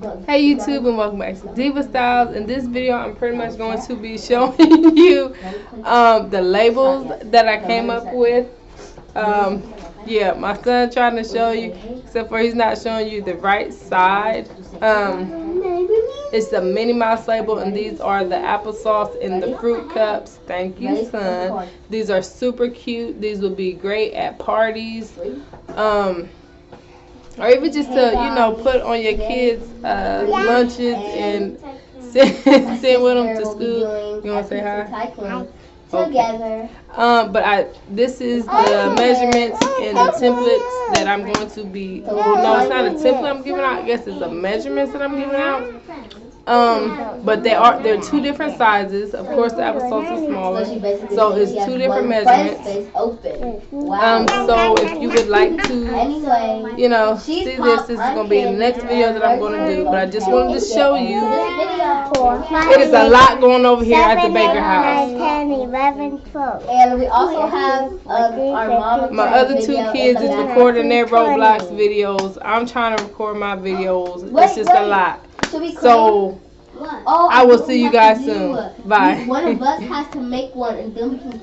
Hey YouTube, and welcome back to Diva Styles. In this video I'm pretty much going to be showing you the labels that I came up with. Yeah, my son trying to show you, except for he's not showing you the right side. It's the Minnie Mouse label, and these are the applesauce in the fruit cups. Thank you, son. These are super cute. These will be great at parties. Or even just to, put on your kids' lunches and send with them to school. You want to say hi? Okay. This is the measurements and the templates that I'm going to be. No, it's not a template I'm giving out. I guess it's the measurements that I'm giving out. But they're two different sizes. Of course, the applesauce is smaller, so it's two different measurements. So if you would like to, see this is going to be in the next video that I'm going to do. But I just wanted to show you. It is a lot going over here at the Baker house. 10, 11, 12. And we also have our mom. My other two kids is recording their Roblox videos. I'm trying to record my videos. It's just a lot. So I will see you guys soon. Bye. One of us has to make one, and then we can